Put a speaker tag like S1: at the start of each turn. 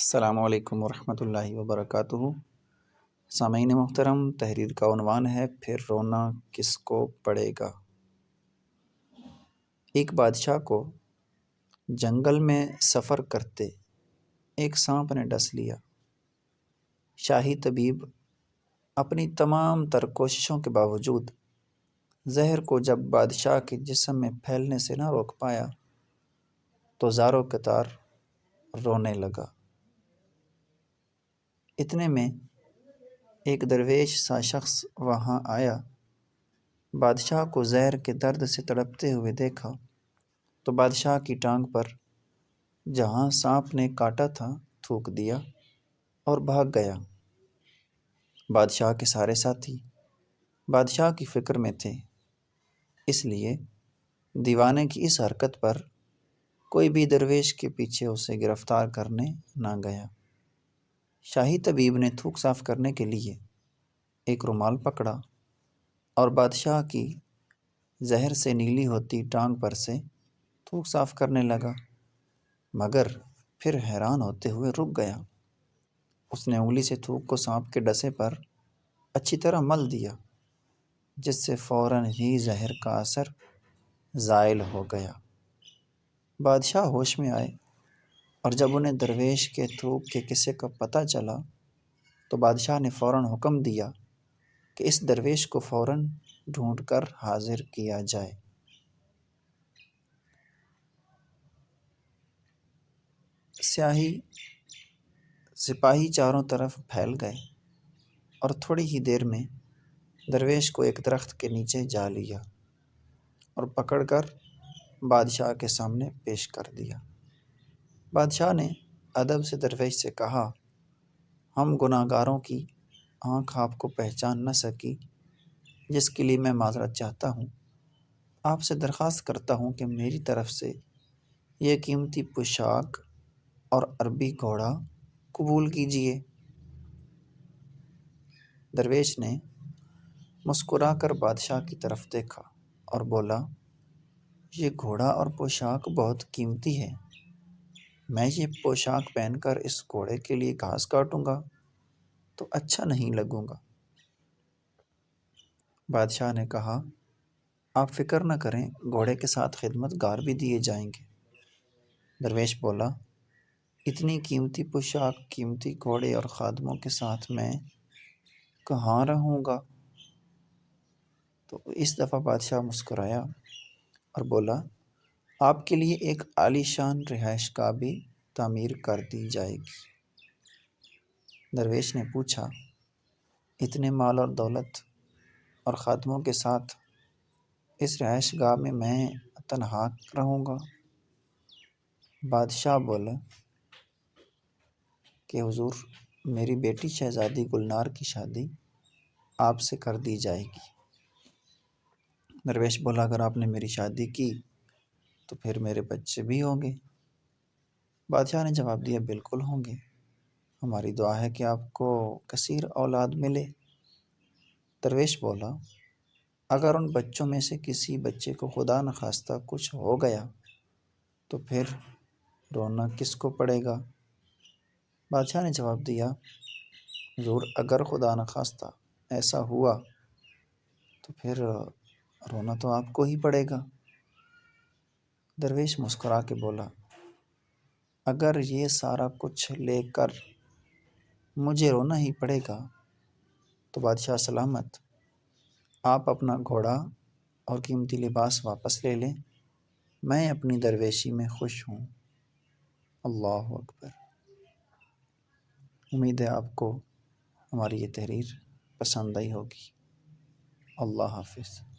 S1: السلام علیکم ورحمۃ اللہ وبرکاتہ۔ سامعین محترم، تحریر کا عنوان ہے پھر رونا کس کو پڑے گا۔ ایک بادشاہ کو جنگل میں سفر کرتے ایک سانپ نے ڈس لیا۔ شاہی طبیب اپنی تمام تر کوششوں کے باوجود زہر کو جب بادشاہ کے جسم میں پھیلنے سے نہ روک پایا تو زاروں قطار رونے لگا۔ اتنے میں ایک درویش سا شخص وہاں آیا۔ بادشاہ کو زہر کے درد سے تڑپتے ہوئے دیکھا تو بادشاہ کی ٹانگ پر جہاں سانپ نے کاٹا تھا تھوک دیا اور بھاگ گیا۔ بادشاہ کے سارے ساتھی بادشاہ کی فکر میں تھے، اس لیے دیوانے کی اس حرکت پر کوئی بھی درویش کے پیچھے اسے گرفتار کرنے نہ گیا۔ شاہی طبیب نے تھوک صاف کرنے کے لیے ایک رومال پکڑا اور بادشاہ کی زہر سے نیلی ہوتی ٹانگ پر سے تھوک صاف کرنے لگا، مگر پھر حیران ہوتے ہوئے رک گیا۔ اس نے انگلی سے تھوک کو سانپ کے ڈسے پر اچھی طرح مل دیا، جس سے فوراً ہی زہر کا اثر زائل ہو گیا۔ بادشاہ ہوش میں آئے اور جب انہیں درویش کے تھوک کے قصے کا پتہ چلا تو بادشاہ نے فوراً حکم دیا کہ اس درویش کو فوراً ڈھونڈ کر حاضر کیا جائے۔ سپاہی چاروں طرف پھیل گئے اور تھوڑی ہی دیر میں درویش کو ایک درخت کے نیچے جا لیا اور پکڑ کر بادشاہ کے سامنے پیش کر دیا۔ بادشاہ نے ادب سے درویش سے کہا، ہم گناہ گاروں کی آنکھ آپ کو پہچان نہ سکی، جس کے لیے میں معذرت چاہتا ہوں۔ آپ سے درخواست کرتا ہوں کہ میری طرف سے یہ قیمتی پوشاک اور عربی گھوڑا قبول کیجیے۔ درویش نے مسکرا کر بادشاہ کی طرف دیکھا اور بولا، یہ گھوڑا اور پوشاک بہت قیمتی ہے، میں یہ پوشاک پہن کر اس گھوڑے کے لیے گھاس کاٹوں گا تو اچھا نہیں لگوں گا۔ بادشاہ نے کہا، آپ فکر نہ کریں، گھوڑے کے ساتھ خدمت گار بھی دیے جائیں گے۔ درویش بولا، اتنی قیمتی پوشاک، قیمتی گھوڑے اور خادموں کے ساتھ میں کہاں رہوں گا؟ تو اس دفعہ بادشاہ مسکرایا اور بولا، آپ کے لیے ایک عالی شان رہائش گاہ بھی تعمیر کر دی جائے گی۔ درویش نے پوچھا، اتنے مال اور دولت اور خادموں کے ساتھ اس رہائش گاہ میں تنہا رہوں گا؟ بادشاہ بولا کہ حضور، میری بیٹی شہزادی گلنار کی شادی آپ سے کر دی جائے گی۔ درویش بولا، اگر آپ نے میری شادی کی تو پھر میرے بچے بھی ہوں گے؟ بادشاہ نے جواب دیا، بالکل ہوں گے، ہماری دعا ہے کہ آپ کو کثیر اولاد ملے۔ درویش بولا، اگر ان بچوں میں سے کسی بچے کو خدا نخواستہ کچھ ہو گیا تو پھر رونا کس کو پڑے گا؟ بادشاہ نے جواب دیا، حضور، اگر خدا نخواستہ ایسا ہوا تو پھر رونا تو آپ کو ہی پڑے گا۔ درویش مسکرا کے بولا، اگر یہ سارا کچھ لے کر مجھے رونا ہی پڑے گا تو بادشاہ سلامت، آپ اپنا گھوڑا اور قیمتی لباس واپس لے لیں، میں اپنی درویشی میں خوش ہوں۔ اللہ اکبر۔ امید ہے آپ کو ہماری یہ تحریر پسند آئی ہوگی۔ اللہ حافظ۔